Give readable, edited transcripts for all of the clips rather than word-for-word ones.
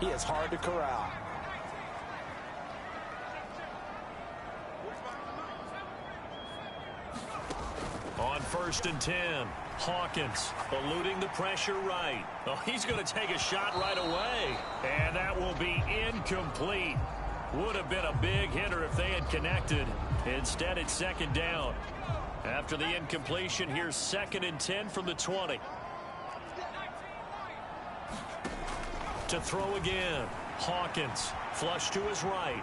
He is hard to corral. On 1st and 10, Hawkins eluding the pressure right. Oh, he's going to take a shot right away. And that will be incomplete. Would have been a big hitter if they had connected. Instead, it's 2nd down. After the incompletion, here's 2nd and 10 from the 20. To throw again. Hawkins flush to his right.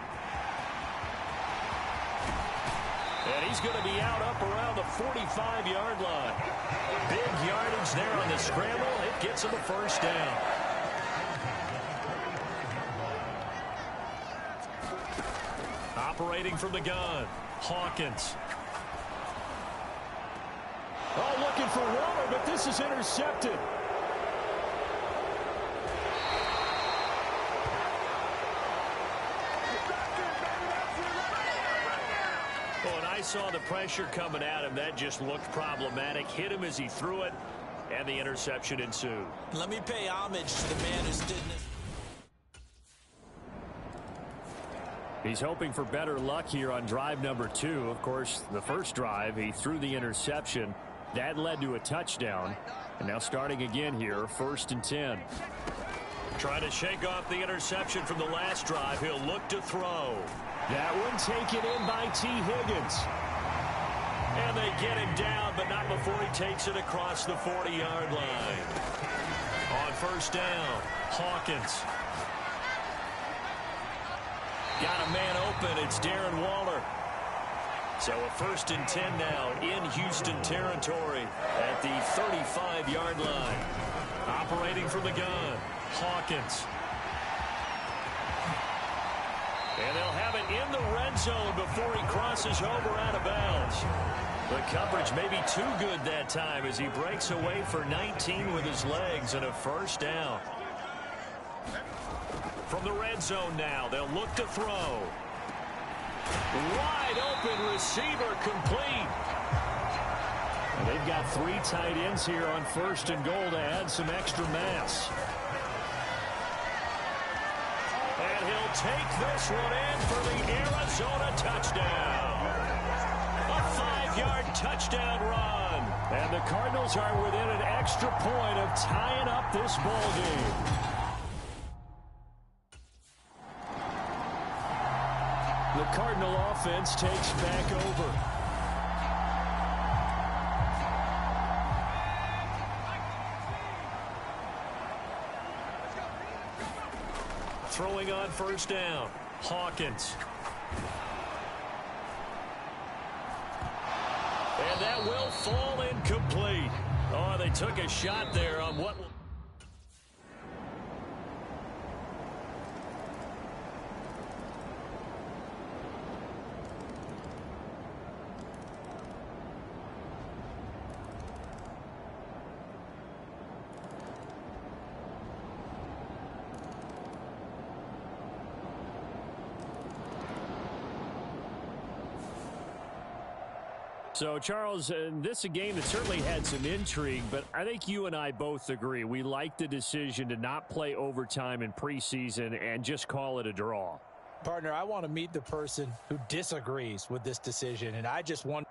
And he's going to be out up around the 45-yard line. Big yardage there on the scramble. It gets him a 1st down. Operating from the gun, Hawkins. Oh, looking for Waller, but this is intercepted. Oh, and I saw the pressure coming at him. That just looked problematic. Hit him as he threw it, and the interception ensued. Let me pay homage to the man who stood in this. He's hoping for better luck here on drive number 2. Of course, the first drive, he threw the interception. That led to a touchdown. And now starting again here, 1st and 10. Trying to shake off the interception from the last drive. He'll look to throw. That one taken in by T. Higgins. And they get him down, but not before he takes it across the 40-yard line. On 1st down, Hawkins. Got a man open. It's Darren Waller. So a 1st and 10 now in Houston territory at the 35-yard line. Operating from the gun, Hawkins. And they'll have it in the red zone before he crosses over out of bounds. The coverage may be too good that time as he breaks away for 19 with his legs and a 1st down. From the red zone now, they'll look to throw. Wide open receiver complete. And they've got 3 tight ends here on 1st and goal to add some extra mass. And he'll take this one in for the Arizona touchdown. A 5-yard touchdown run. And the Cardinals are within an extra point of tying up this ball game. The Cardinal offense takes back over. Throwing on 1st down, Hawkins. And that will fall incomplete. Oh, they took a shot there on what... So, Charles, this is a game that certainly had some intrigue, but I think you and I both agree. We like the decision to not play overtime in preseason and just call it a draw. Partner, I want to meet the person who disagrees with this decision, and I just want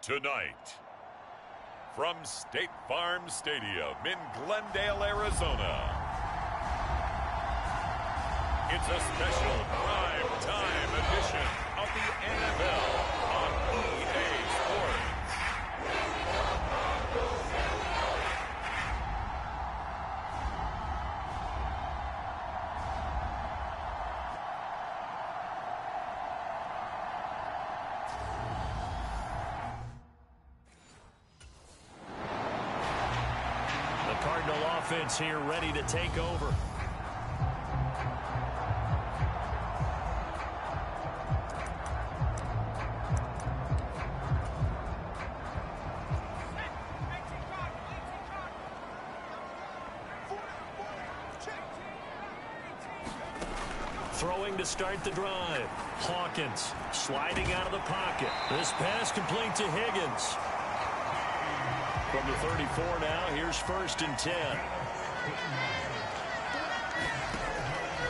Tonight, from State Farm Stadium in Glendale, Arizona, it's a special prime time edition of the NFL on EA Sports. Cardinal offense here ready to take over. Throwing to start the drive. Hawkins sliding out of the pocket. This pass complete to Higgins. From the 34 now, here's 1st and 10.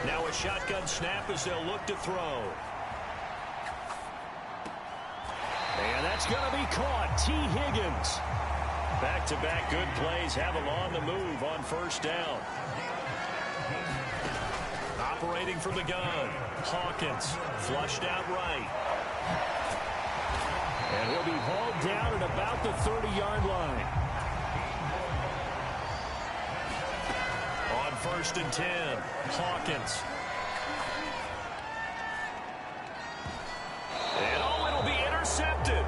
Now a shotgun snap as they'll look to throw. And that's going to be caught. T. Higgins. Back-to-back good plays have him on the move on 1st down. Operating from the gun. Hawkins flushed out right. And he'll be hauled down at about the 30-yard line. On 1st and 10, Hawkins. And it'll be intercepted.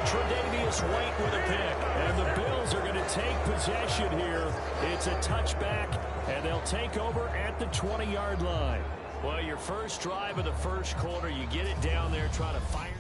Tre'Davious White with a pick. And the Bills are going to take possession here. It's a touchback, and they'll take over at the 20-yard line. Well, your first drive of the first quarter, you get it down there, try to fire.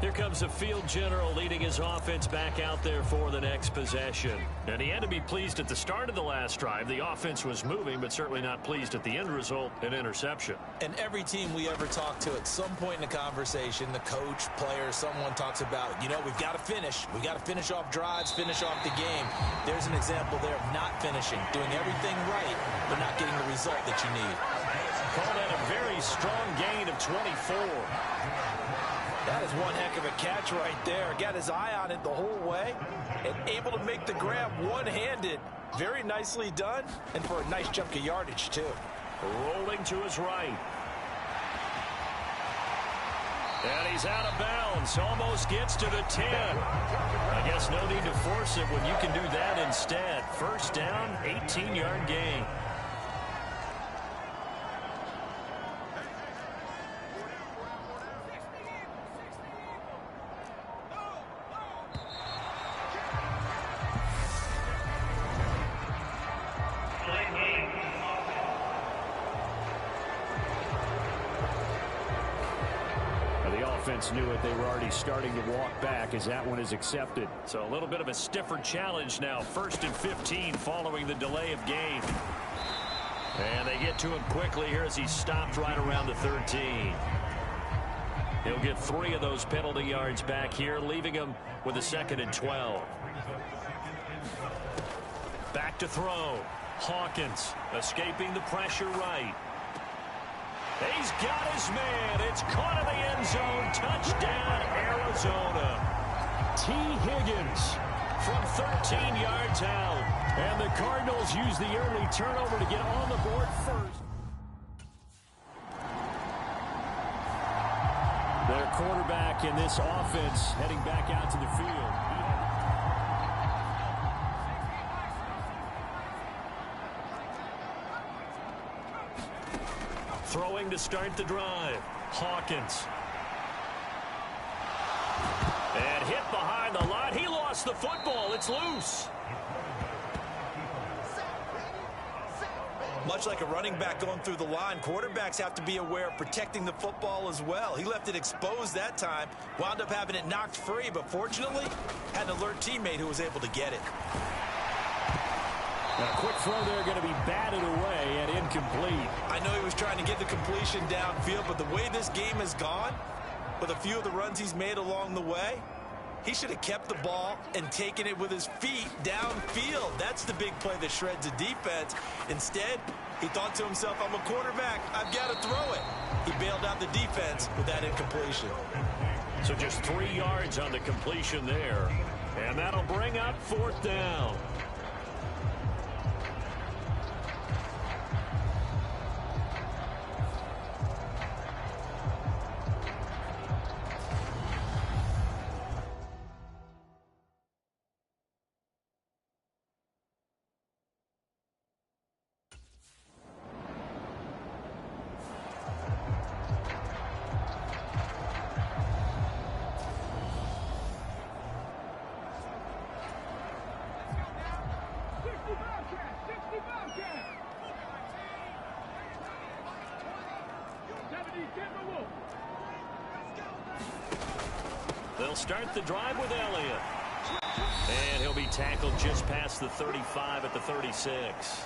Here comes the field general leading his offense back out there for the next possession. And he had to be pleased at the start of the last drive. The offense was moving, but certainly not pleased at the end result, an interception. And every team we ever talk to, at some point in the conversation, the coach, player, someone talks about, you know, we've got to finish. We've got to finish off drives, finish off the game. There's an example there of not finishing, doing everything right, but not getting the result that you need. Call that a very strong gain of 24. That is one heck of a catch right there. Got his eye on it the whole way and able to make the grab one-handed. Very nicely done, and for a nice chunk of yardage, too. Rolling to his right. And he's out of bounds. Almost gets to the 10. I guess no need to force it when you can do that instead. 1st down, 18-yard gain. Knew it. They were already starting to walk back as that one is accepted. So a little bit of a stiffer challenge now. 1st and 15 following the delay of game. And they get to him quickly here as he stopped right around the 13. He'll get 3 of those penalty yards back here, leaving him with a 2nd and 12. Back to throw. Hawkins escaping the pressure right. He's got his man. It's caught in the end zone. Touchdown, Arizona. T. Higgins from 13 yards out. And the Cardinals use the early turnover to get on the board first. Their quarterback in this offense heading back out to the field. Throwing to start the drive. Hawkins. And hit behind the line. He lost the football. It's loose. Much like a running back going through the line, quarterbacks have to be aware of protecting the football as well. He left it exposed that time, wound up having it knocked free, but fortunately had an alert teammate who was able to get it. And a quick throw there going to be batted away and incomplete. I know he was trying to get the completion downfield, but the way this game has gone, with a few of the runs he's made along the way, he should have kept the ball and taken it with his feet downfield. That's the big play that shreds a defense. Instead, He thought to himself, I'm a quarterback. I've got to throw it. He bailed out the defense with that incompletion. So just 3 yards on the completion there. And that'll bring up 4th down. They'll start the drive with Elliott. And he'll be tackled just past the 35 at the 36.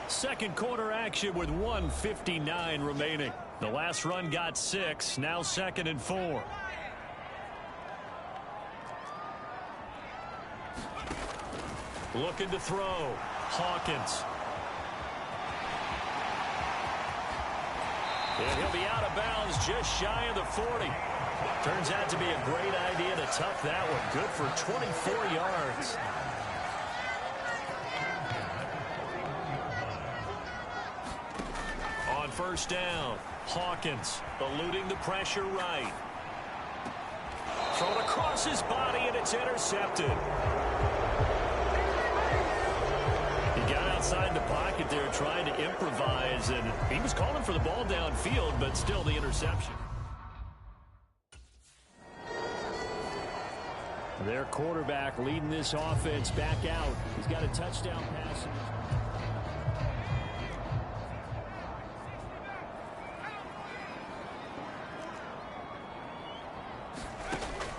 Second quarter action with 1:59 remaining. The last run got 6. Now 2nd and 4. Looking to throw. Hawkins. And he'll be out of bounds just shy of the 40. Turns out to be a great idea to tuck that one. Good for 24 yards. On 1st down, Hawkins eluding the pressure right. Thrown across his body, and it's intercepted. He got outside the pocket there trying to improvise, and he was calling for the ball downfield, but still the interception. Their quarterback leading this offense back out. He's got a touchdown pass.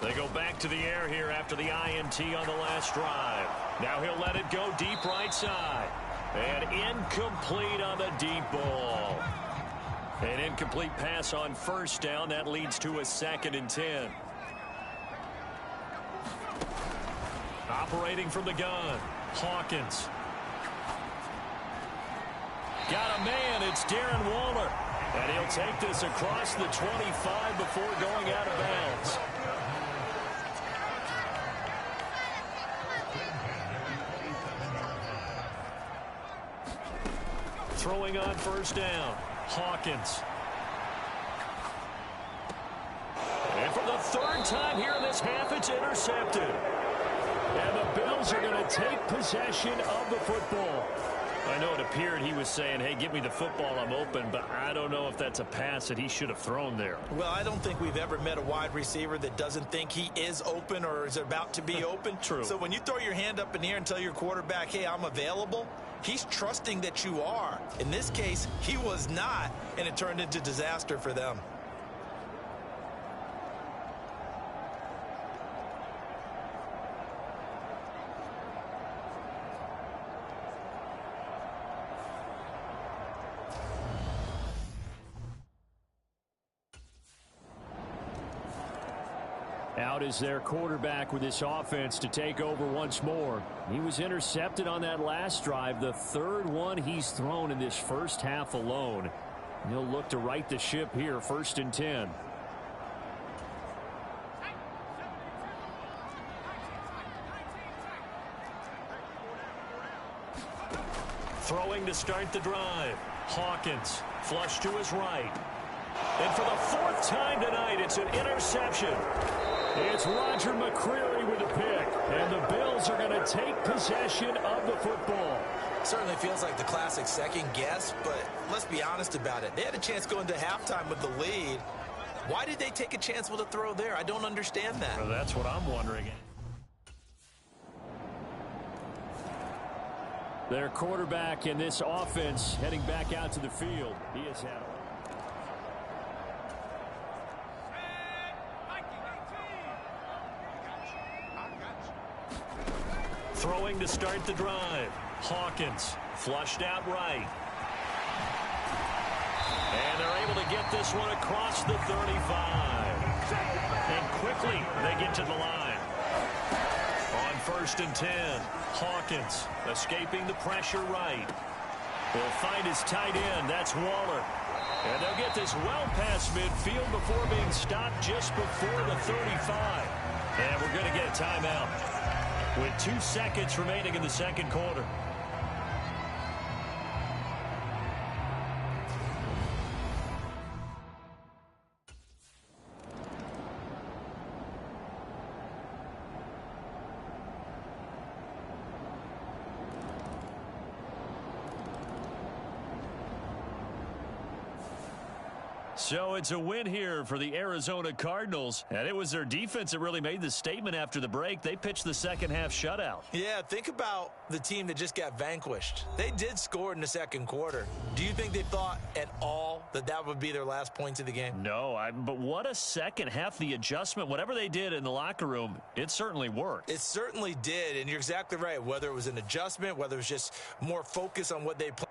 They go back to the air here after the INT on the last drive. Now he'll let it go deep right side. And incomplete on the deep ball. An incomplete pass on 1st down. That leads to a 2nd and 10. Operating from the gun, Hawkins. Got a man, it's Darren Waller. And he'll take this across the 25 before going out of bounds. Throwing on 1st down, Hawkins. And for the 3rd time here in this half, it's intercepted. And the Bills are going to take possession of the football. I know it appeared he was saying, hey, give me the football, I'm open, but I don't know if that's a pass that he should have thrown there. Well, I don't think we've ever met a wide receiver that doesn't think he is open or is about to be open. True. So when you throw your hand up in the air and tell your quarterback, hey, I'm available, he's trusting that you are. In this case, he was not, and it turned into disaster for them. Out is their quarterback with this offense to take over once more. He was intercepted on that last drive, the 3rd one he's thrown in this first half alone. He'll look to right the ship here, 1st and 10. Throwing to start the drive. Hawkins, flush to his right. And for the 4th time tonight, it's an interception. It's Roger McCreary with a pick. And the Bills are going to take possession of the football. Certainly feels like the classic second guess, but let's be honest about it. They had a chance going to halftime with the lead. Why did they take a chance with a throw there? I don't understand that. Well, that's what I'm wondering. Their quarterback in this offense heading back out to the field. He has had throwing to start the drive. Hawkins flushed out right. And they're able to get this one across the 35. And quickly they get to the line. On 1st and 10, Hawkins escaping the pressure right. He'll find his tight end. That's Waller. And they'll get this well past midfield before being stopped just before the 35. And we're going to get a timeout with 2 seconds remaining in the second quarter. So it's a win here for the Arizona Cardinals, and it was their defense that really made the statement after the break. They pitched the second half shutout. Yeah, think about the team that just got vanquished. They did score in the second quarter. Do you think they thought at all that that would be their last points of the game? No, but what a second half. The adjustment, whatever they did in the locker room, it certainly worked. It certainly did, and you're exactly right. Whether it was an adjustment, whether it was just more focus on what they played.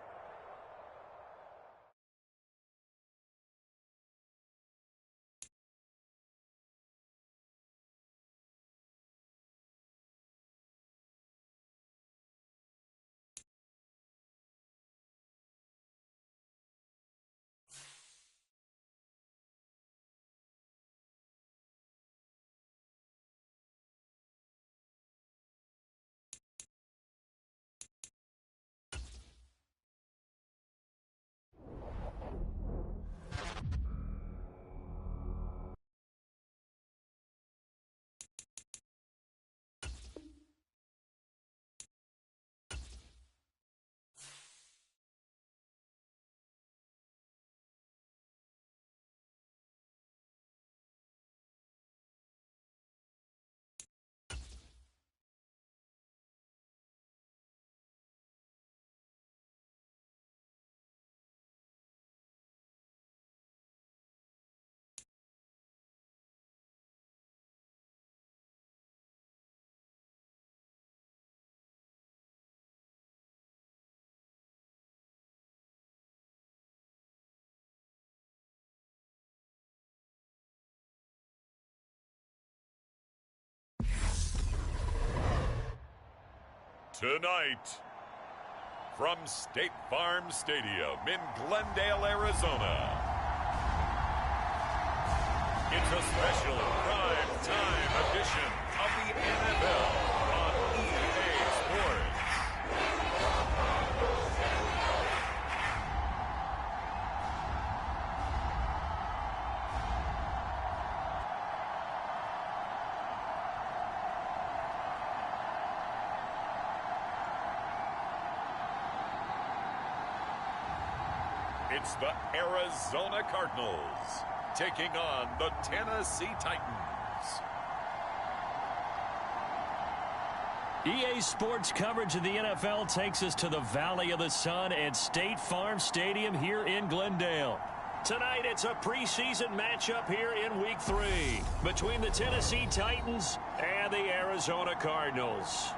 Tonight, from State Farm Stadium in Glendale, Arizona, it's a special prime time edition of the NFL on EA Sports. It's the Arizona Cardinals taking on the Tennessee Titans. EA Sports coverage of the NFL takes us to the Valley of the Sun at State Farm Stadium here in Glendale. Tonight, it's a preseason matchup here in Week 3 between the Tennessee Titans and the Arizona Cardinals.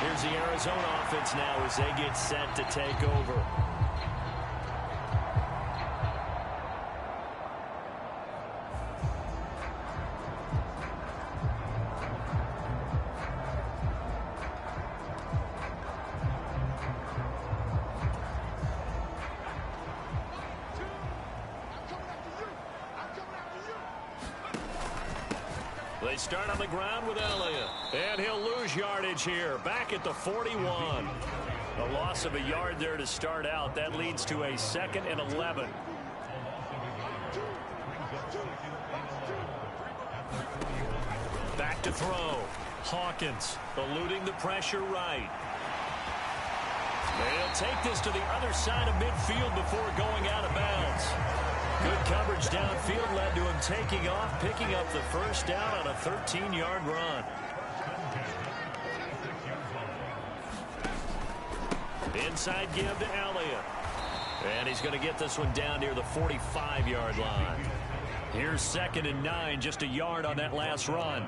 Here's the Arizona offense now as they get set to take over. They start on the ground with Elliott, and he'll lose yardage here, back at the 41. A loss of a yard there to start out. That leads to a 2nd and 11. Back to throw. Hawkins eluding the pressure right. They'll take this to the other side of midfield before going out of bounds. Good coverage downfield led to him taking off, picking up the first down on a 13-yard run. Inside give to Elliott. And he's going to get this one down near the 45-yard line. Here's 2nd and 9, just a yard on that last run.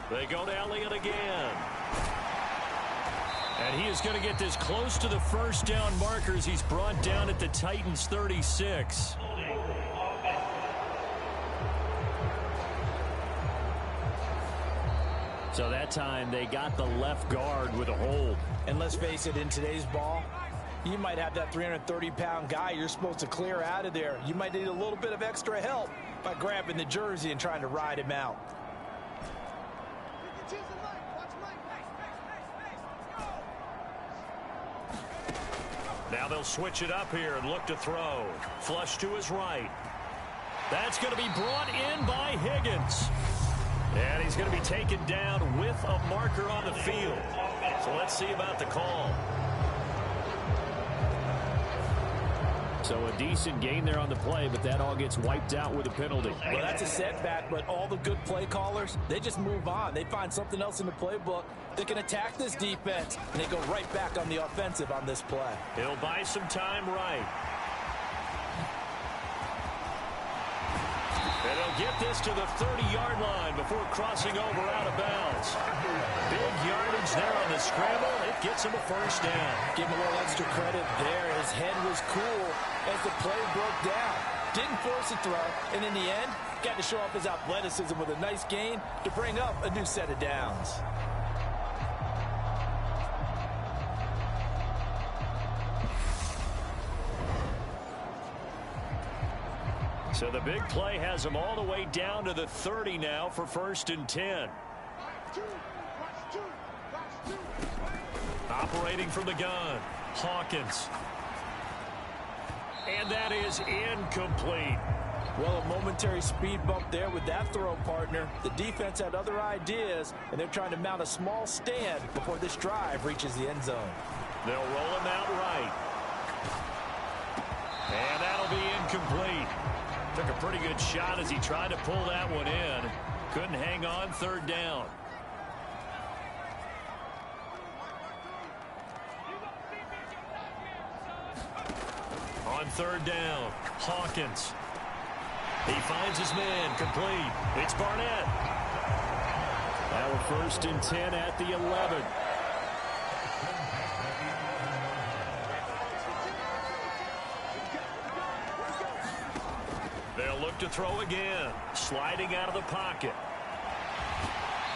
They go to Elliott again. And he is going to get this close to the first down markers. He's brought down at the Titans 36. So that time they got the left guard with a hold. And let's face it, in today's ball, you might have that 330-pound guy you're supposed to clear out of there. You might need a little bit of extra help by grabbing the jersey and trying to ride him out. Now they'll switch it up here and look to throw. Flush to his right. That's going to be brought in by Higgins. And he's going to be taken down with a marker on the field. So let's see about the call. So a decent gain there on the play, but that all gets wiped out with a penalty. Well, that's a setback, but all the good play callers, they just move on. They find something else in the playbook that can attack this defense, and they go right back on the offensive on this play. He'll buy some time right. And he'll get this to the 30-yard line before crossing over out of bounds. Big yardage there on the scramble. It gets him a first down. Give him a little extra credit there. His head was cool as the play broke down. Didn't force a throw, and in the end, got to show off his athleticism with a nice gain to bring up a new set of downs. So the big play has him all the way down to the 30 now for 1st and 10. Operating from the gun, Hawkins. And that is incomplete. Well, a momentary speed bump there with that throw, partner. The defense had other ideas, and they're trying to mount a small stand before this drive reaches the end zone. They'll roll him out right. And that'll be incomplete. Took a pretty good shot as he tried to pull that one in. Couldn't hang on 3rd down. On 3rd down, Hawkins. He finds his man, complete. It's Barnett. Now we're 1st and 10 at the 11. They'll look to throw again. Sliding out of the pocket.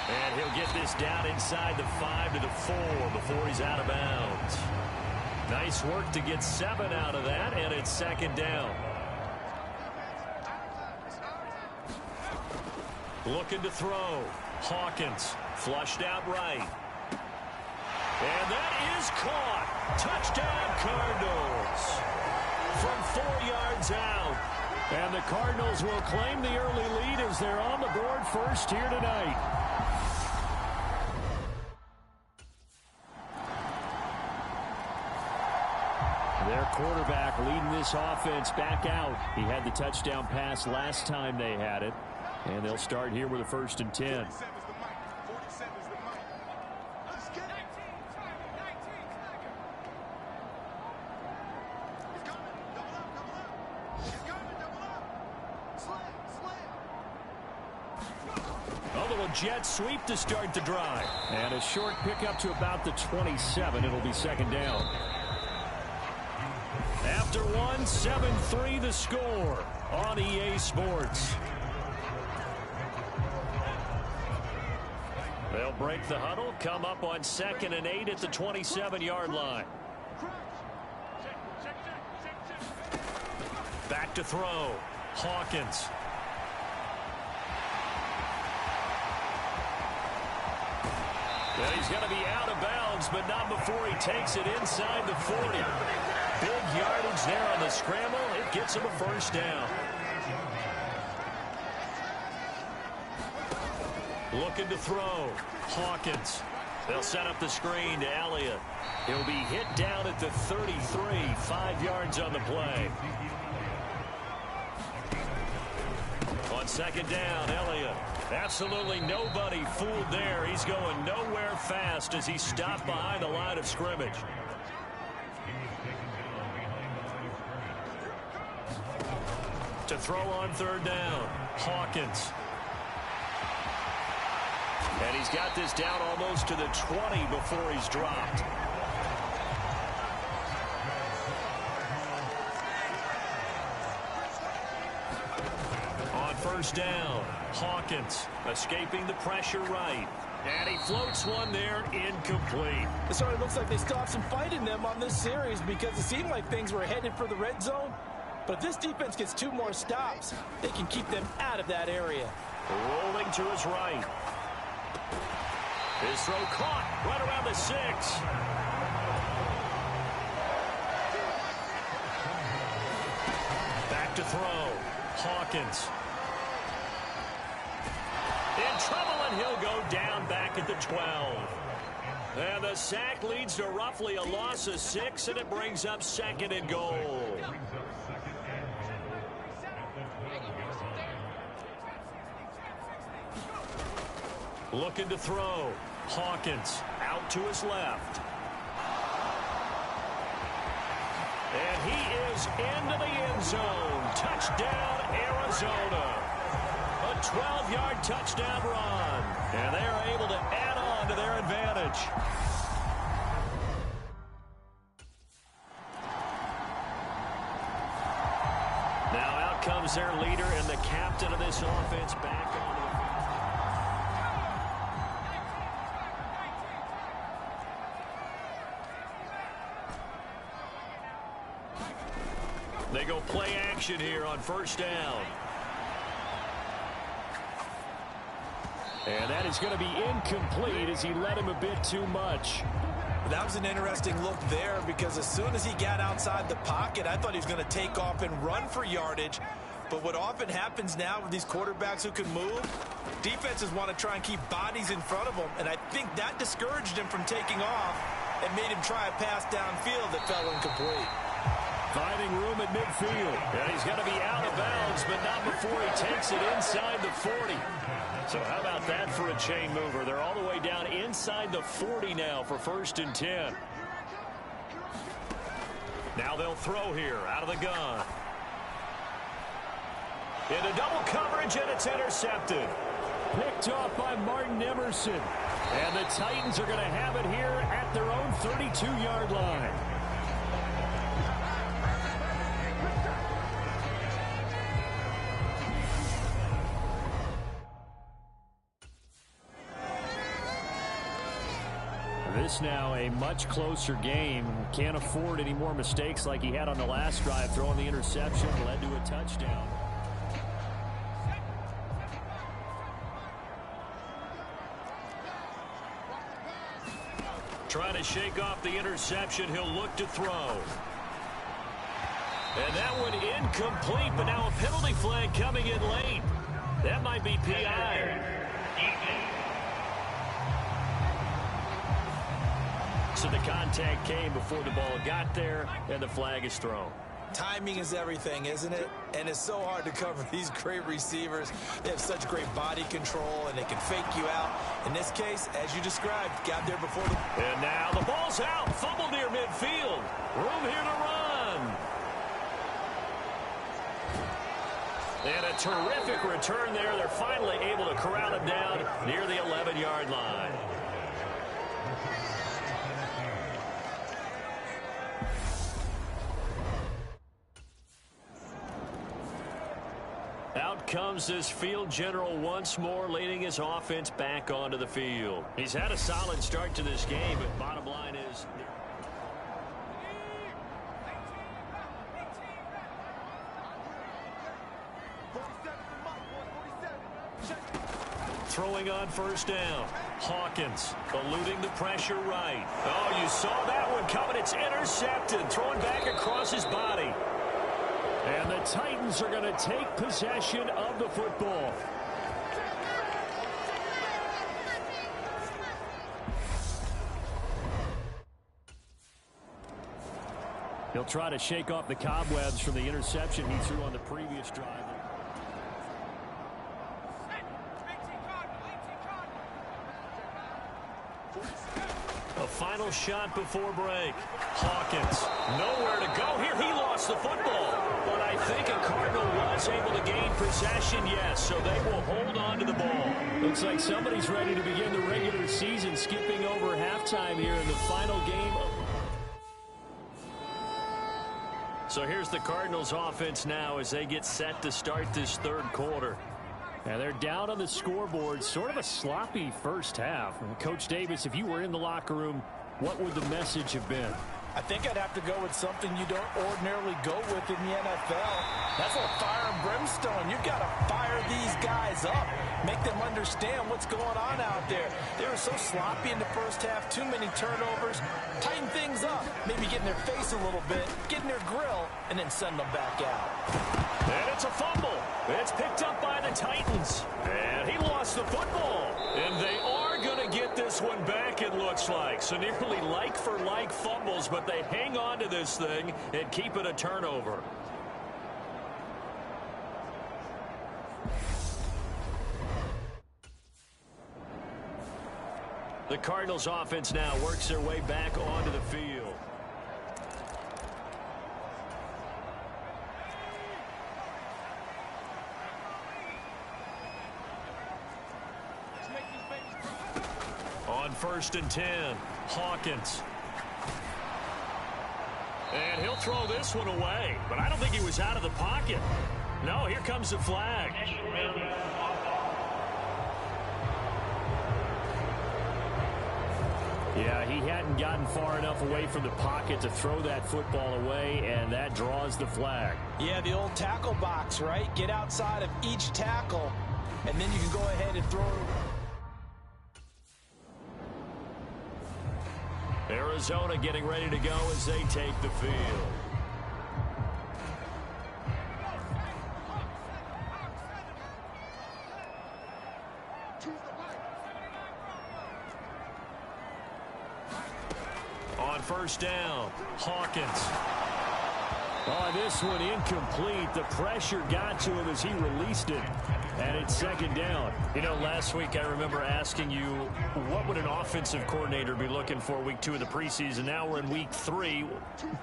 And he'll get this down inside the 5 to the 4 before he's out of bounds. Nice work to get 7 out of that, and it's 2nd down. Looking to throw. Hawkins flushed out right. And that is caught. Touchdown, Cardinals. From 4 yards out. And the Cardinals will claim the early lead as they're on the board first here tonight. Their quarterback leading this offense back out. He had the touchdown pass last time they had it. And they'll start here with a 1st and 10. Jet sweep to start the drive. And a short pickup to about the 27. It'll be 2nd down. After one, 7-3 the score on EA Sports. They'll break the huddle, come up on 2nd and 8 at the 27-yard line. Back to throw. Hawkins. And he's going to be out of bounds, but not before he takes it inside the 40. Big yardage there on the scramble. It gets him a first down. Looking to throw. Hawkins. They'll set up the screen to Elliott. He'll be hit down at the 33. 5 yards on the play. second down, Elliott. Absolutely nobody fooled there. He's going nowhere fast as he stopped behind the line of scrimmage. To throw on third down, Hawkins. And he's got this down almost to the 20 before he's dropped. On first down, Hawkins escaping the pressure right. And he floats one there, incomplete. It sort of looks like they still have some fight in them on this series because it seemed like things were headed for the red zone. But if this defense gets 2 more stops, they can keep them out of that area. Rolling to his right. His throw caught right around the 6. Back to throw. Hawkins. In trouble, and he'll go down back at the 12. And the sack leads to roughly a loss of 6, and it brings up 2nd and goal. Looking to throw. Hawkins out to his left. And he is into the end zone. Touchdown, Arizona. A 12-yard touchdown run. And they are able to add on to their advantage. Now out comes their leader and the captain of this offense back on the field. They go play action here on first down. And that is going to be incomplete as he led him a bit too much. That was an interesting look there because as soon as he got outside the pocket, I thought he was going to take off and run for yardage. But what often happens now with these quarterbacks who can move, defenses want to try and keep bodies in front of them. And I think that discouraged him from taking off and made him try a pass downfield that fell incomplete. Finding room at midfield. And he's going to be out of bounds, but not before he takes it inside the 40. So how about that for a chain mover? They're all the way down inside the 40 now for 1st and 10. Now they'll throw here out of the gun. Into double coverage, and it's intercepted. Picked off by Martin Emerson. And the Titans are going to have it here at their own 32-yard line. This now a much closer game. Can't afford any more mistakes like he had on the last drive. Throwing the interception led to a touchdown. Trying to shake off the interception. He'll look to throw. And that one incomplete, but now a penalty flag coming in late. That might be PI. So the contact came before the ball got there, and the flag is thrown. Timing is everything, isn't it? And it's so hard to cover these great receivers. They have such great body control, and they can fake you out. In this case, as you described, got there before the... And now the ball's out. Fumble near midfield. Room here to run. And a terrific return there. They're finally able to corral him down near the 11-yard line. Out comes this field general once more, leading his offense back onto the field. He's had a solid start to this game, but bottom line is... Throwing on first down. Hawkins eluding the pressure right. Oh, you saw that one coming. It's intercepted. Throwing back across his body. And the Titans are going to take possession of the football. He'll try to shake off the cobwebs from the interception he threw on the previous drive. A final shot before break. Hawkins, nowhere to go here. He lost the football. But I think a Cardinal was able to gain possession, yes, so they will hold on to the ball. Looks like somebody's ready to begin the regular season, skipping over halftime here in the final game. So here's the Cardinals offense now as they get set to start this third quarter. And they're down on the scoreboard, sort of a sloppy first half. And Coach Davis, if you were in the locker room, what would the message have been? I think I'd have to go with something you don't ordinarily go with in the NFL. That's a fire and brimstone. You've got to fire these guys up. Make them understand what's going on out there. They were so sloppy in the first half. Too many turnovers. Tighten things up. Maybe get in their face a little bit. Get in their grill. And then send them back out. And it's a fumble. It's picked up by the Titans. And he lost the football. And they are going to get this one back, it looks like. So nearly like-for-like fumbles, but they hang on to this thing and keep it a turnover. The Cardinals offense now works their way back onto the field. On 1st and 10, Hawkins. And he'll throw this one away, but I don't think he was out of the pocket. No, here comes the flag. Yeah, he hadn't gotten far enough away from the pocket to throw that football away, and that draws the flag. Yeah, the old tackle box, right? Get outside of each tackle, and then you can go ahead and throw it away. Arizona getting ready to go as they take the field. On 1st down, Hawkins. Oh, this one incomplete. The pressure got to him as he released it. And it's 2nd down. You know, last week I remember asking you, what would an offensive coordinator be looking for week 2 of the preseason? Now we're in week 3.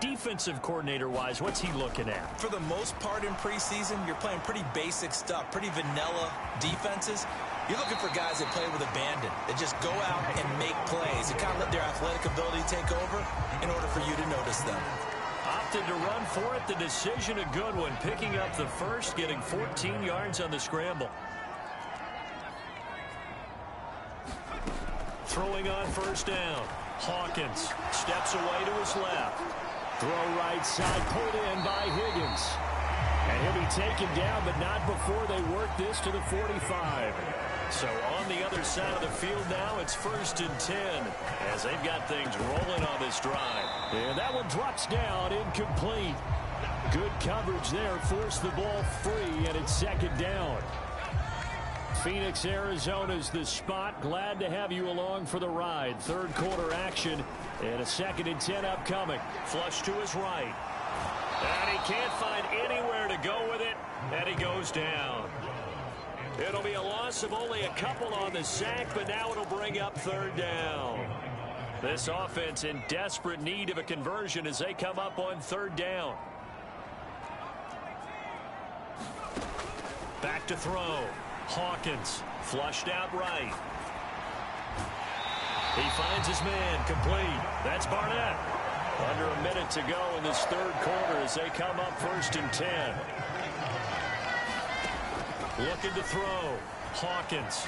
Defensive coordinator-wise, what's he looking at? For the most part in preseason, you're playing pretty basic stuff, pretty vanilla defenses. You're looking for guys that play with abandon, that just go out and make plays, and kind of let their athletic ability take over in order for you to notice them. Opted to run for it. The decision a good one. Picking up the first, getting 14 yards on the scramble. Throwing on 1st down. Hawkins steps away to his left. Throw right side, pulled in by Higgins. And he'll be taken down, but not before they work this to the 45. So on the other side of the field now, it's 1st and 10 as they've got things rolling on this drive. And that one drops down, incomplete. Good coverage there, forced the ball free, and it's 2nd down. Phoenix, Arizona's the spot. Glad to have you along for the ride. Third quarter action and a 2nd and 10 upcoming. Flush to his right. And he can't find anywhere to go with it, and he goes down. It'll be a loss of only a couple on the sack, but now it'll bring up 3rd down. This offense in desperate need of a conversion as they come up on 3rd down. Back to throw. Hawkins flushed out right. He finds his man complete. That's Barnett. Under a minute to go in this third quarter as they come up 1st and 10. Looking to throw. Hawkins.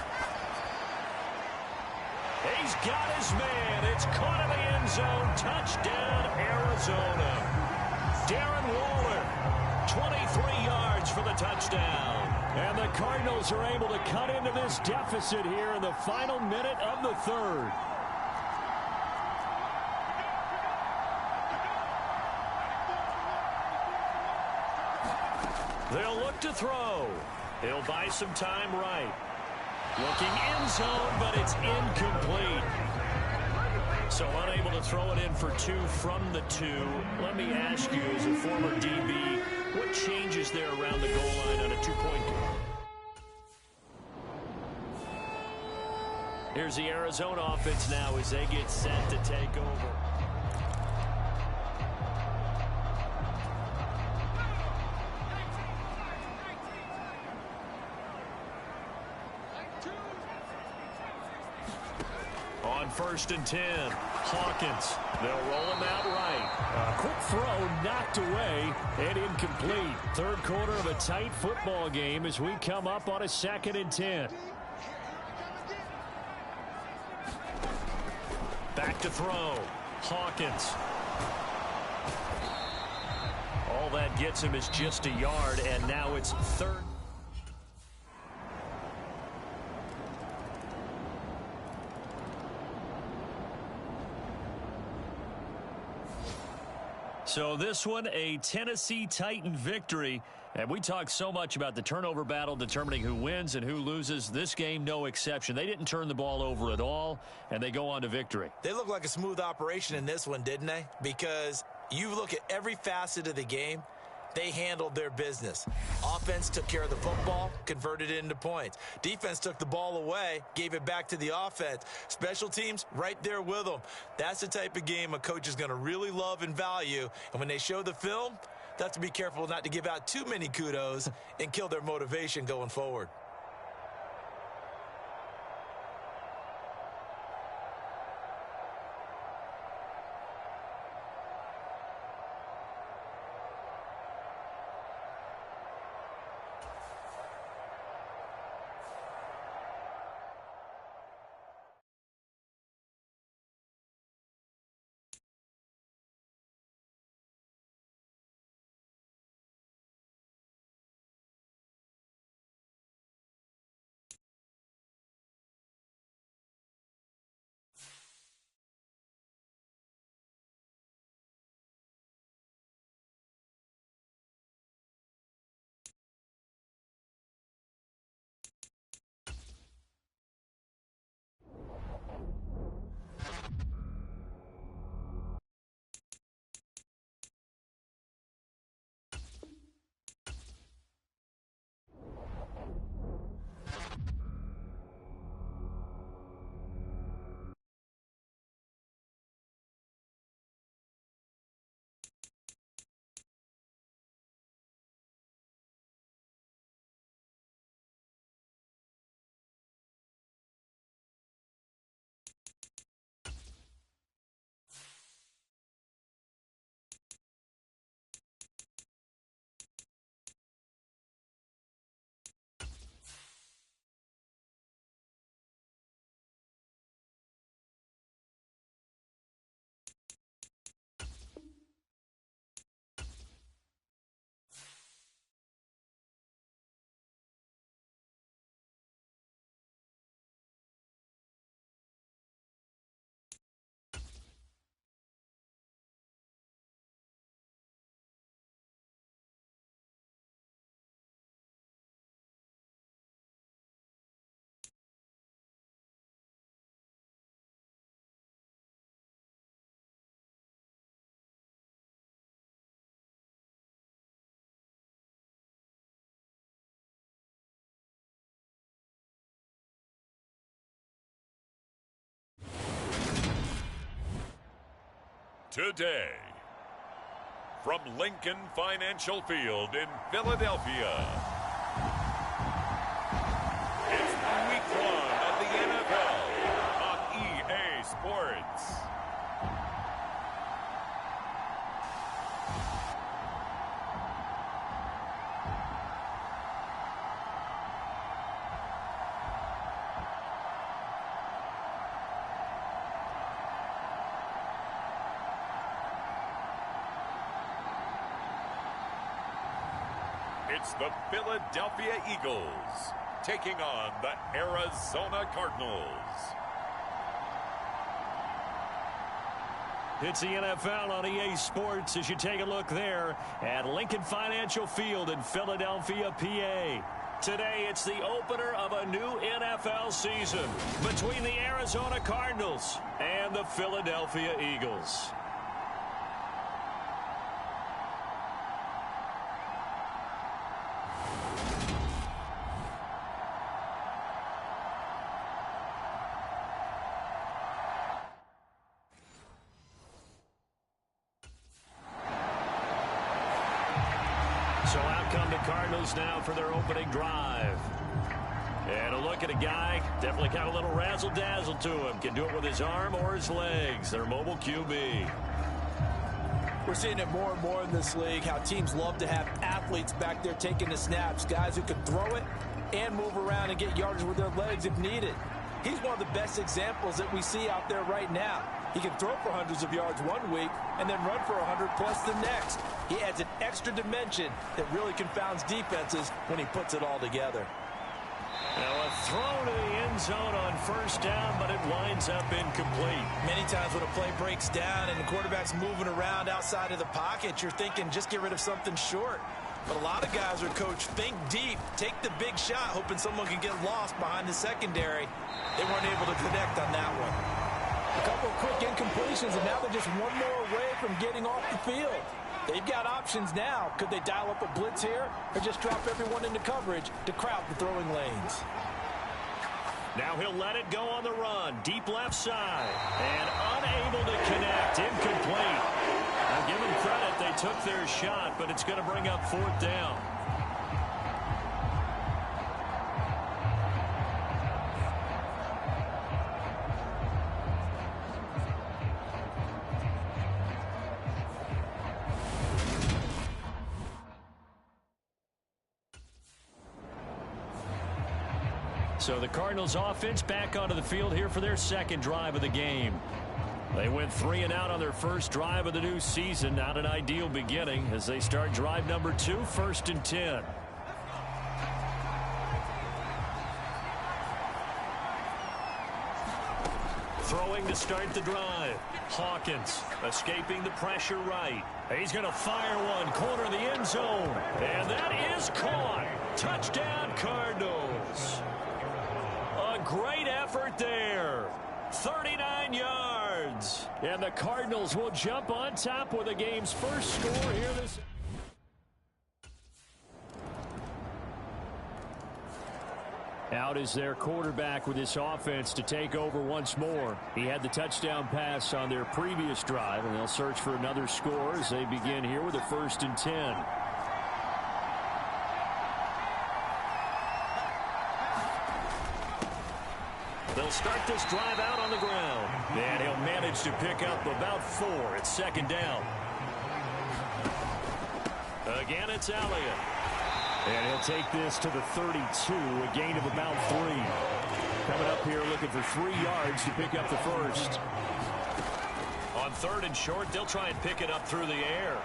He's got his man. It's caught in the end zone. Touchdown, Arizona. Darren Waller, 23 yards for the touchdown. And the Cardinals are able to cut into this deficit here in the final minute of the third. They'll look to throw. He'll buy some time right. Looking end zone, but it's incomplete. So unable to throw it in for 2 from the 2. Let me ask you, as a former DB, what changes there around the goal line on a 2-point game? Here's the Arizona offense now as they get set to take over. On 1st and 10, Hawkins. They'll roll him out right. A quick throw knocked away and incomplete. Third quarter of a tight football game as we come up on a 2nd and 10. Back to throw. Hawkins. All that gets him is just a yard, and now it's 3rd. So this one, a Tennessee Titan victory. And we talk so much about the turnover battle determining who wins and who loses. This game, no exception. They didn't turn the ball over at all, and they go on to victory. They look like a smooth operation in this one, didn't they? Because you look at every facet of the game, they handled their business. Offense took care of the football, converted it into points. Defense took the ball away, gave it back to the offense. Special teams, right there with them. That's the type of game a coach is going to really love and value. And when they show the film, they have to be careful not to give out too many kudos and kill their motivation going forward. Today, from Lincoln Financial Field in Philadelphia, it's Week 1 of the NFL on EA Sports. It's the Philadelphia Eagles taking on the Arizona Cardinals. It's the NFL on EA Sports as you take a look there at Lincoln Financial Field in Philadelphia, PA. Today, it's the opener of a new NFL season between the Arizona Cardinals and the Philadelphia Eagles. Cardinals now for their opening drive. And a look at a guy, definitely got a little razzle-dazzle to him. Can do it with his arm or his legs. Their mobile QB. We're seeing it more and more in this league, how teams love to have athletes back there taking the snaps, guys who can throw it and move around and get yardage with their legs if needed. He's one of the best examples that we see out there right now. He can throw for hundreds of yards one week and then run for 100+ the next. He adds an extra dimension that really confounds defenses when he puts it all together. Now a throw to the end zone on first down, but it winds up incomplete. Many times when a play breaks down and the quarterback's moving around outside of the pocket, you're thinking just get rid of something short. But a lot of guys are coached, think deep, take the big shot, hoping someone can get lost behind the secondary. They weren't able to connect on that one. A couple of quick incompletions, and now they're just one more away from getting off the field. They've got options now. Could they dial up a blitz here or just drop everyone into coverage to crowd the throwing lanes? Now he'll let it go on the run. Deep left side. And unable to connect. Incomplete. Now give them credit. They took their shot, but it's going to bring up fourth down. So the Cardinals offense back onto the field here for their second drive of the game. They went 3 and out on their first drive of the new season. Not an ideal beginning as they start drive number 2, 1st and 10. Throwing to start the drive. Hawkins escaping the pressure right. He's going to fire one, corner of the end zone. And that is caught. Touchdown, Cardinals. A great effort there. 39 yards. And the Cardinals will jump on top with the game's first score here this. Out is their quarterback with this offense to take over once more. He had the touchdown pass on their previous drive, and they'll search for another score as they begin here with a 1st and 10. They'll start this drive out on the ground. And he'll manage to pick up about 4. It's 2nd down. Again, it's Elliott. And he'll take this to the 32, a gain of about 3. Coming up here looking for 3 yards to pick up the first. On 3rd and short, they'll try and pick it up through the air.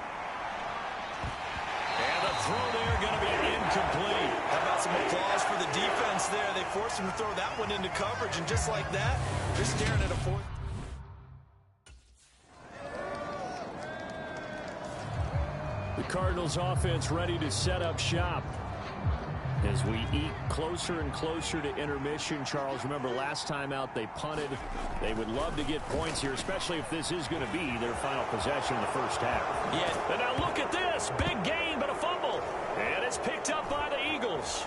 And the throw there going to be incomplete. How about some applause for the defense there? They forced him to throw that one into coverage, and just like that, they're staring at a 4th. The Cardinals offense ready to set up shop. As we eke closer and closer to intermission, Charles, remember last time out they punted. They would love to get points here, especially if this is going to be their final possession in the first half. Yeah. And now look at this. Big gain, but a fumble. And it's picked up by the Eagles.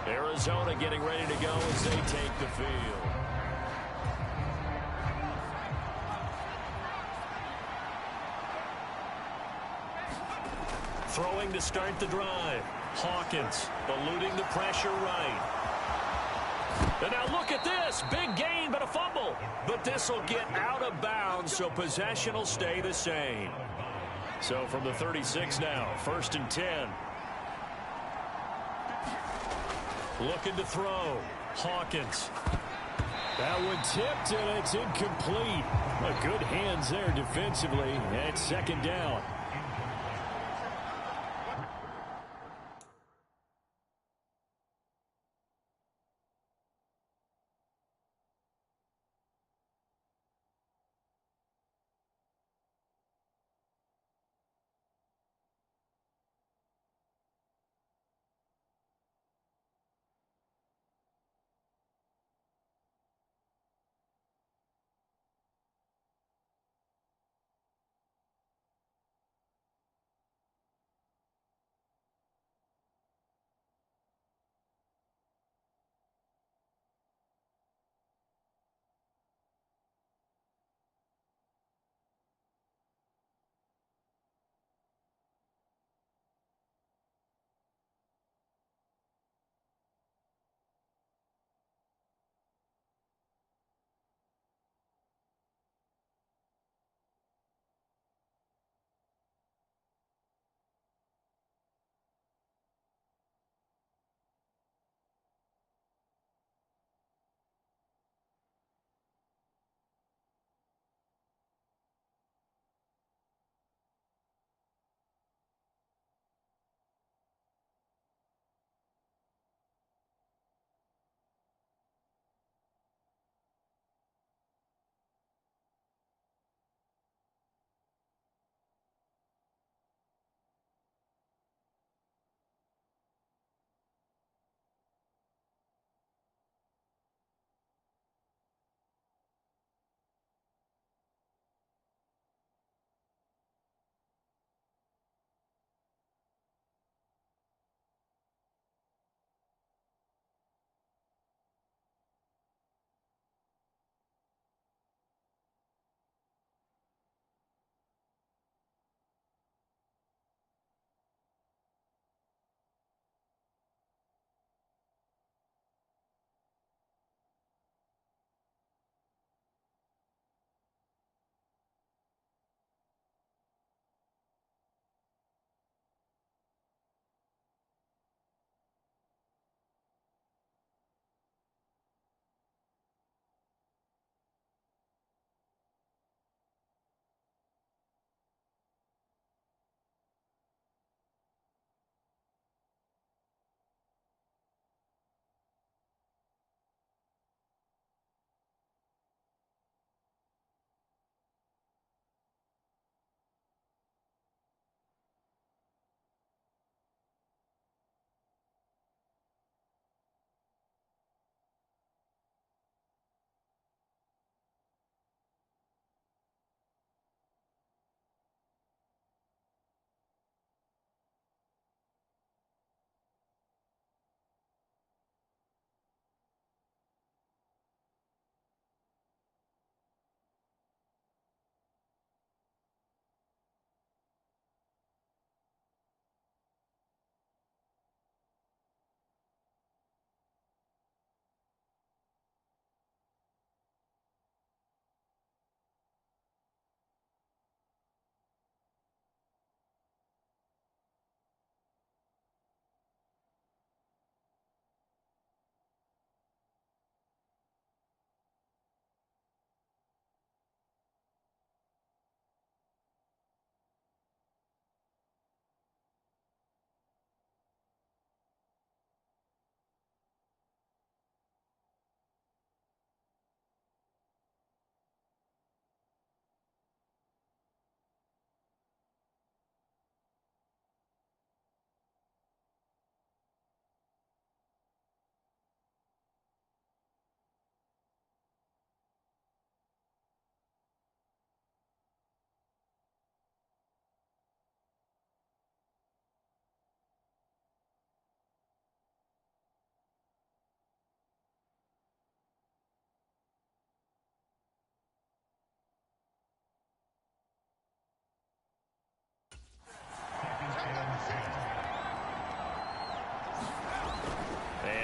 Arizona getting ready to go as they take the field. Throwing to start the drive. Hawkins eluding the pressure right. And now look at this. Big gain, but a fumble. But this will get out of bounds, so possession will stay the same. So from the 36 now, 1st and 10. Looking to throw. Hawkins. That one tipped, and it's incomplete. But good hands there defensively. And 2nd down.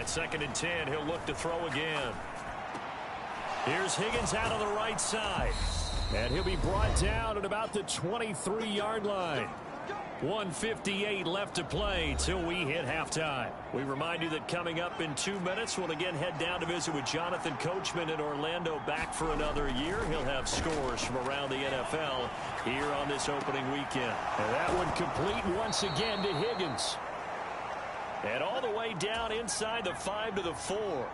At 2nd and 10, he'll look to throw again. Here's Higgins out on the right side. And he'll be brought down at about the 23-yard line. 1:58 left to play till we hit halftime. We remind you that coming up in 2 minutes, we'll again head down to visit with Jonathan Coachman in Orlando, back for another year. He'll have scores from around the NFL here on this opening weekend. And that one complete once again to Higgins. And all the way down inside the 5 to the 4.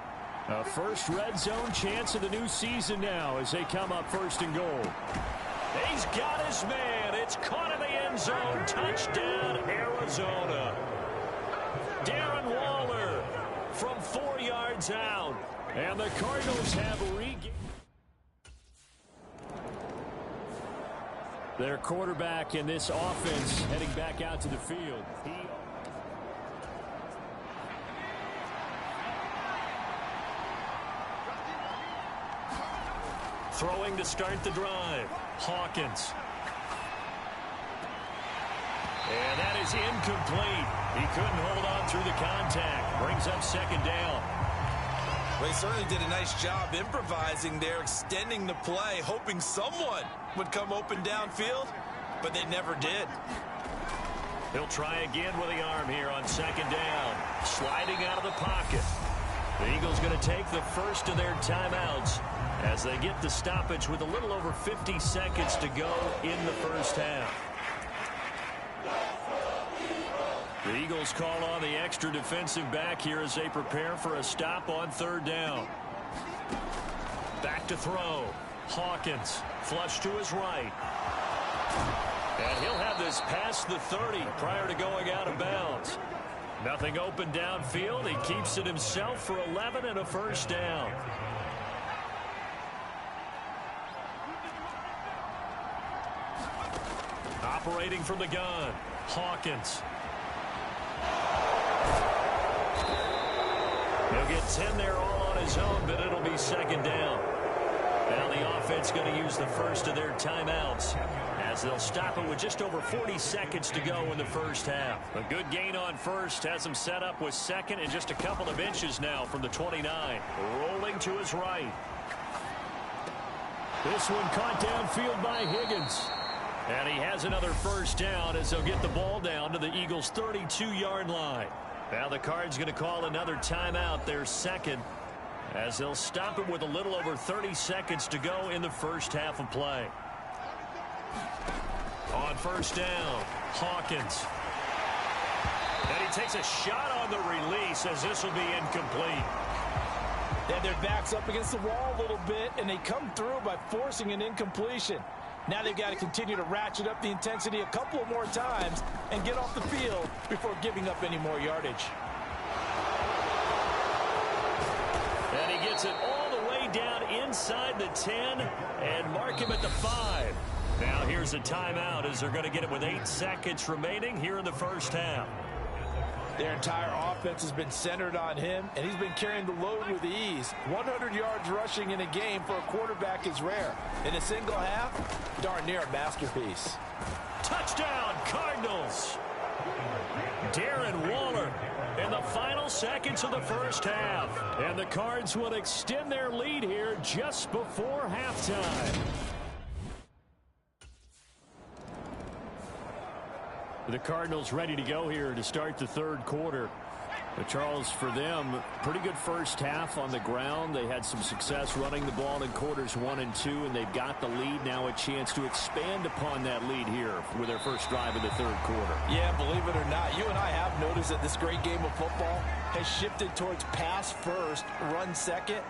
A first red zone chance of the new season now as they come up 1st and goal. He's got his man. It's caught in the end zone. Touchdown, Arizona. Darren Waller from 4 yards out. And the Cardinals have regained their quarterback in this offense heading back out to the field. Throwing to start the drive. Hawkins. And that is incomplete. He couldn't hold on through the contact. Brings up 2nd down. Well, he certainly did a nice job improvising there, extending the play, hoping someone would come open downfield, but they never did. He'll try again with the arm here on 2nd down. Sliding out of the pocket. The Eagles going to take the first of their timeouts as they get the stoppage with a little over 50 seconds to go in the first half. The Eagles call on the extra defensive back here as they prepare for a stop on 3rd down. Back to throw. Hawkins flush to his right. And he'll have this past the 30 prior to going out of bounds. Nothing open downfield. He keeps it himself for 11 and a first down. Operating from the gun, Hawkins. He'll get 10 there all on his own, but it'll be 2nd down. Now the offense going to use the first of their timeouts as they'll stop it with just over 40 seconds to go in the first half. A good gain on first has him set up with 2nd and just a couple of inches now from the 29. Rolling to his right. This one caught downfield by Higgins. And he has another first down as they'll get the ball down to the Eagles' 32-yard line. Now the Cards going to call another timeout, their 2nd, as they'll stop it with a little over 30 seconds to go in the first half of play. On 1st down, Hawkins. And he takes a shot on the release as this will be incomplete. They had their backs up against the wall a little bit, and they come through by forcing an incompletion. Now they've got to continue to ratchet up the intensity a couple more times and get off the field before giving up any more yardage. And he gets it all the way down inside the 10 and mark him at the 5. Now here's a timeout as they're going to get it with 8 seconds remaining here in the first half. Their entire offense has been centered on him, and he's been carrying the load with ease. 100 yards rushing in a game for a quarterback is rare. In a single half, darn near a masterpiece. Touchdown, Cardinals! Darren Waller in the final seconds of the first half. And the Cards will extend their lead here just before halftime. The Cardinals ready to go here to start the 3rd quarter. But Charles, for them, pretty good first half on the ground. They had some success running the ball in quarters 1 and 2, and they've got the lead now, a chance to expand upon that lead here with their first drive of the 3rd quarter. Yeah, believe it or not, you and I have noticed that this great game of football has shifted towards pass first, run second.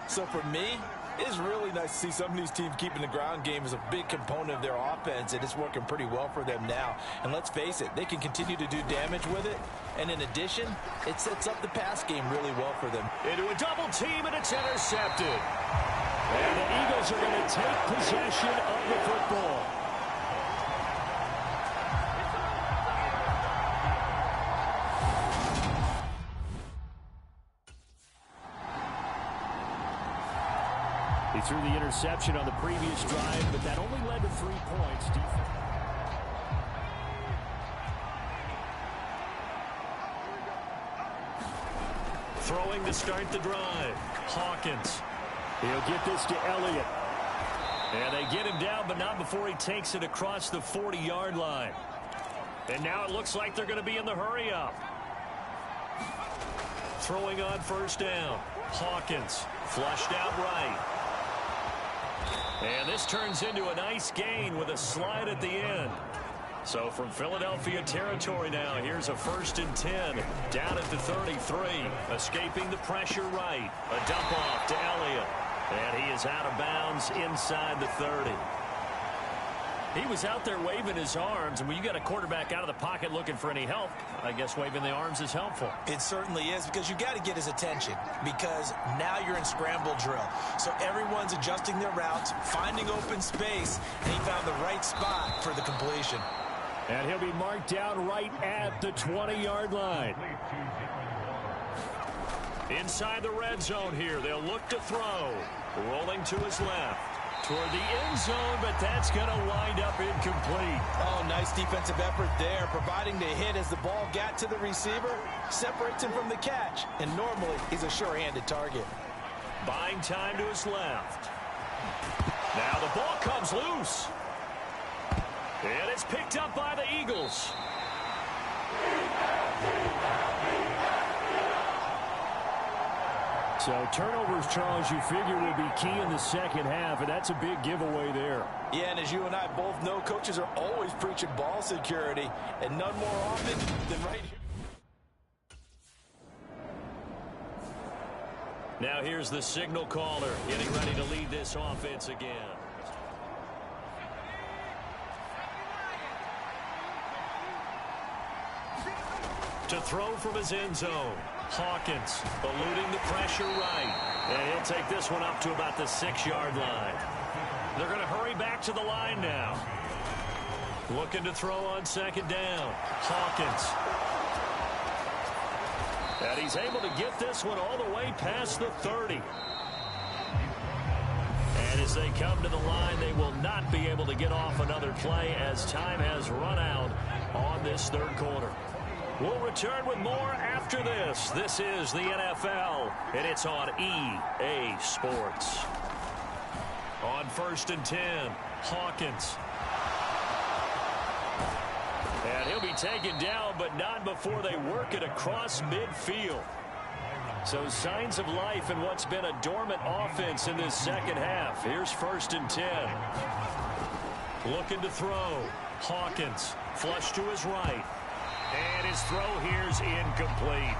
So for me, it's really nice to see some of these teams keeping the ground game as a big component of their offense, and it's working pretty well for them now. And let's face it, they can continue to do damage with it. And in addition, it sets up the pass game really well for them. Into a double team, and it's intercepted. And the Eagles are going to take possession of the football. He threw the interception on the previous drive, but that only led to 3 points. Throwing to start the drive. Hawkins. He'll get this to Elliott. And they get him down, but not before he takes it across the 40-yard line. And now it looks like they're going to be in the hurry-up. Throwing on first down. Hawkins flushed out right. And this turns into a nice gain with a slide at the end. So from Philadelphia territory now, here's a 1st and 10 down at the 33. Escaping the pressure right. A dump off to Elliott. And he is out of bounds inside the 30. He was out there waving his arms, and when you got a quarterback out of the pocket looking for any help, I guess waving the arms is helpful. It certainly is, because you got to get his attention, because now you're in scramble drill. So everyone's adjusting their routes, finding open space, and he found the right spot for the completion. And he'll be marked down right at the 20-yard line. Inside the red zone here, they'll look to throw. Rolling to his left. Toward the end zone, but that's going to wind up incomplete. Oh, nice defensive effort there, providing the hit as the ball got to the receiver, separates him from the catch, and normally he's a sure-handed target. Buying time to his left. Now the ball comes loose. And it's picked up by the Eagles. So turnovers, Charles, you figure will be key in the second half, and that's a big giveaway there. Yeah, and as you and I both know, coaches are always preaching ball security, and none more often than right here. Now here's the signal caller getting ready to lead this offense again. To throw from his end zone. Hawkins eluding the pressure right. And he'll take this one up to about the 6-yard line. They're going to hurry back to the line now. Looking to throw on second down. Hawkins. And he's able to get this one all the way past the 30. And as they come to the line, they will not be able to get off another play as time has run out on this third quarter. We'll return with more after this. This is the NFL, and it's on EA Sports. On 1st and 10, Hawkins. And he'll be taken down, but not before they work it across midfield. So signs of life in what's been a dormant offense in this second half. Here's 1st and 10. Looking to throw. Hawkins, flush to his right. And his throw here's incomplete.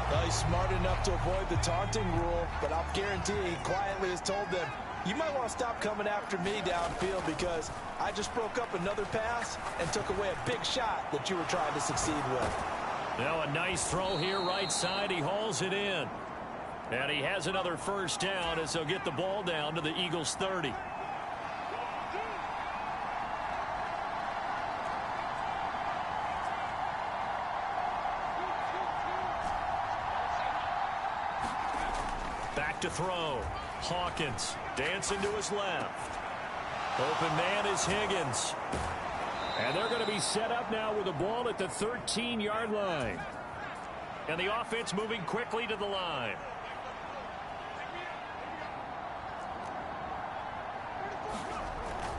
Well, he's smart enough to avoid the taunting rule, but I'll guarantee he quietly has told them, you might want to stop coming after me downfield because I just broke up another pass and took away a big shot that you were trying to succeed with. Now a nice throw here right side. He hauls it in. And he has another first down as they'll get the ball down to the Eagles' 30. Back to throw. Hawkins dancing to his left. Open man is Higgins. And they're going to be set up now with the ball at the 13-yard line. And the offense moving quickly to the line.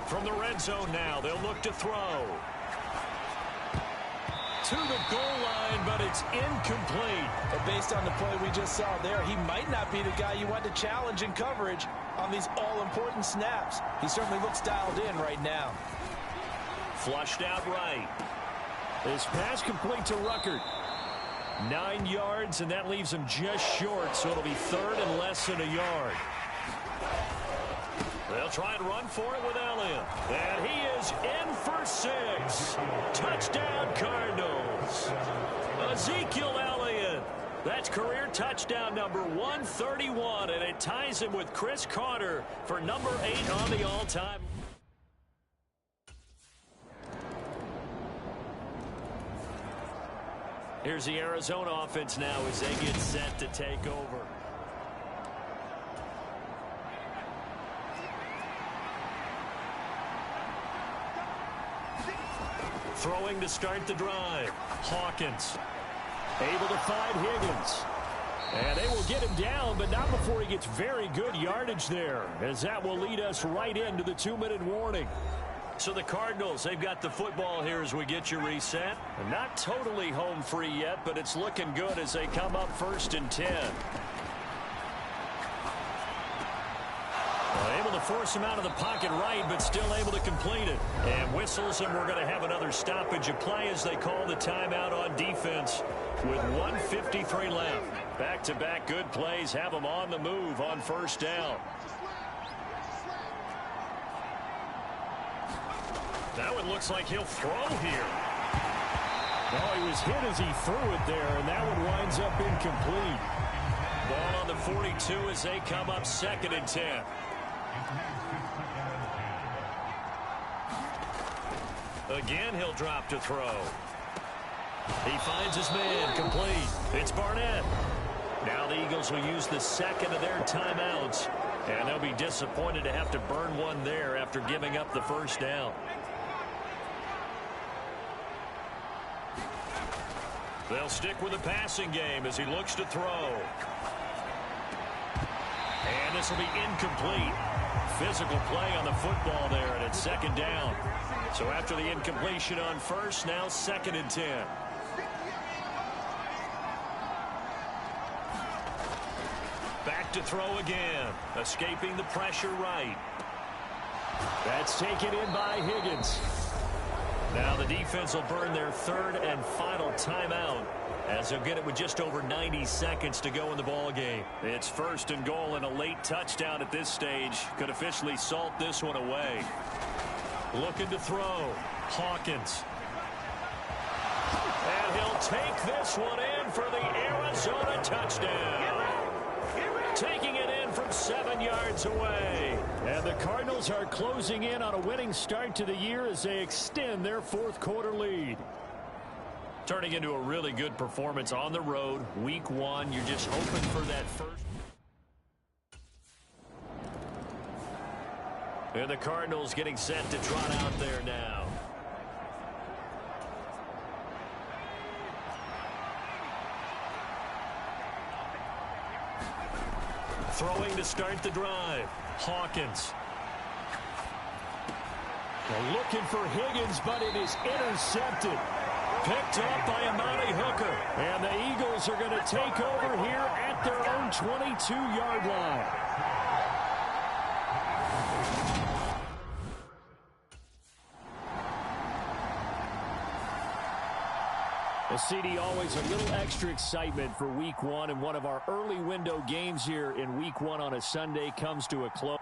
From the red zone now, they'll look to throw. To the goal line, but it's incomplete. But based on the play we just saw there, he might not be the guy you want to challenge in coverage on these all-important snaps. He certainly looks dialed in right now. Flushed out right. This pass complete to Ruckert. 9 yards, and that leaves him just short, so it'll be third and less than a yard. They'll try and run for it with Elliott. And he is in for 6. Touchdown, Cardinals. Ezekiel Elliott. That's career touchdown number 131, and it ties him with Chris Carter for number 8 on the all-time. Here's the Arizona offense now as they get set to take over. Throwing to start the drive. Hawkins able to find Higgins. And they will get him down, but not before he gets very good yardage there, as that will lead us right into the 2-minute warning. So the Cardinals, they've got the football here as we get you reset. Not totally home free yet, but it's looking good as they come up 1st and 10. Able to force him out of the pocket right, but still able to complete it. And whistles, and we're going to have another stoppage of play as they call the timeout on defense with 1:53 left. Back-to-back good plays have them on the move on 1st down. That one looks like he'll throw here. No, he was hit as he threw it there, and that one winds up incomplete. Ball on the 42 as they come up 2nd and 10. Again, he'll drop to throw. He finds his man, complete. It's Barnett. Now the Eagles will use the 2nd of their timeouts, and they'll be disappointed to have to burn one there after giving up the 1st down. They'll stick with the passing game as he looks to throw. And this will be incomplete. Physical play on the football there, and it's 2nd down. So after the incompletion on 1st, now 2nd and 10. Back to throw again. Escaping the pressure right. That's taken in by Higgins. Now the defense will burn their 3rd and final timeout as they'll get it with just over 90 seconds to go in the ball game. It's 1st and goal, and a late touchdown at this stage could officially salt this one away. Looking to throw. Hawkins. And he'll take this one in for the Arizona touchdown. Taking it in from 7 yards away. And the Cardinals are closing in on a winning start to the year as they extend their 4th quarter lead. Turning into a really good performance on the road. Week 1, you're just hoping for that first. And the Cardinals getting set to trot out there now. Throwing to start the drive. Hawkins. Well, looking for Higgins, but it is intercepted. Picked up by Amani Hooker. And the Eagles are going to take over here at their own 22-yard line. Well, CD, always a little extra excitement for Week 1, and one of our early window games here in Week 1 on a Sunday comes to a close.